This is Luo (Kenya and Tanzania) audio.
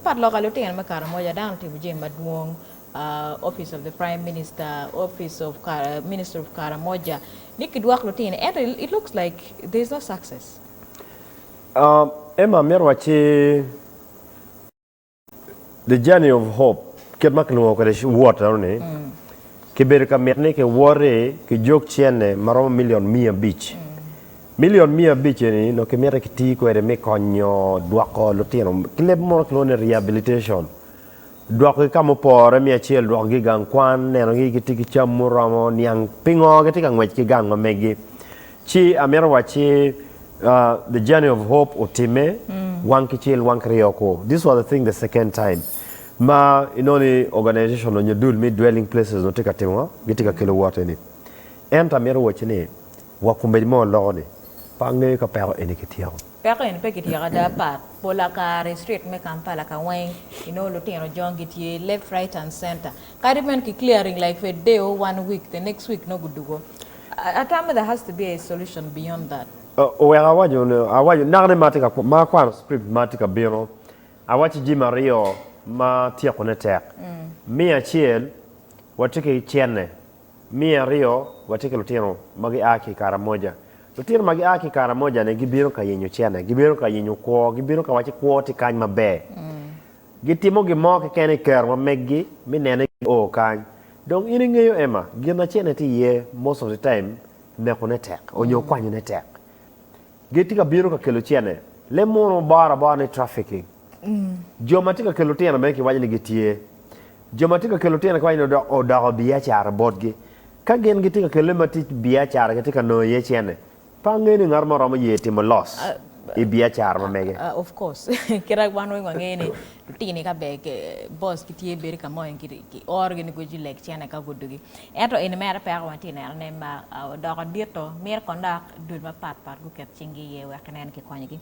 pat local lutino makara moja down to Jim Madwong, Office of the Prime Minister, Office of Minister of Karamoja. Nikidwak lutino, and it looks like there's no success. Emma Merwachi, the journey of hope, Kedmakno water, Kiberka Merne, Warre, Kijok Chene, Marom Million Mia Beach. Million Mia Beach, no Kimera Kitiko, and make on your Duaco Lutino, Kileb more clone rehabilitation. Duaco Camopo, Mia Chiel, Dwagigan, Quan, and Gitiki Chamuramo, Niang Pingo, getting a wet Kigang, Megi. Chi Amerwachi. The journey of hope otime one kichil one krioko. This was the thing the second time. Ma inoni organization on your do me dwelling places no take a tema get a kilowatt in it. Enta mero wachine wakumbe mo lone pange ka pero enikitiao. Pero in pekitiara da pat pola ka street me Kampala ka wang Lutino Ojong get left, right and center. Karimen ki clearing like for a day or 1 week, the next week no good to go. At time there has to be a solution beyond that. Well, I want nagre matika ma kwa script matika biro. I watch Jim Mario ma tia konetek. Mi acel watike tyen. Mi Rio watike Lutino magi aki karamoja. Lutino magi aki karamoja ne gibiro ka yenyo tyen, gibiro ka yenyo ko, gibiro ka wachi ko ti kan mabe. Gitimo gimo ke kene ker ma meggi mi nene o kan. Donc ini ngeyo Emma, gina tyen ti ye most of the time ne konetek, onyo kwa netek. Getika biro ka kelutiane le mono bara ne trafficking jomatika kelutiane me ki wajni gitie jomatika kelutiane kwa ino o da biya char bodgi ka gen getika kelemati biya char getika no ye chene pangeni ngarmo ramo yeti mo loss e biya char ma mege of course kira wano ngene lutini ka beke boss kitie beri ka moyen ki organi ko ji lek chene ka godugi eto ene mera pa wantina ne ma do ko dito mer konda dul ma pat gu ket chingi ye wakenen ki konyigi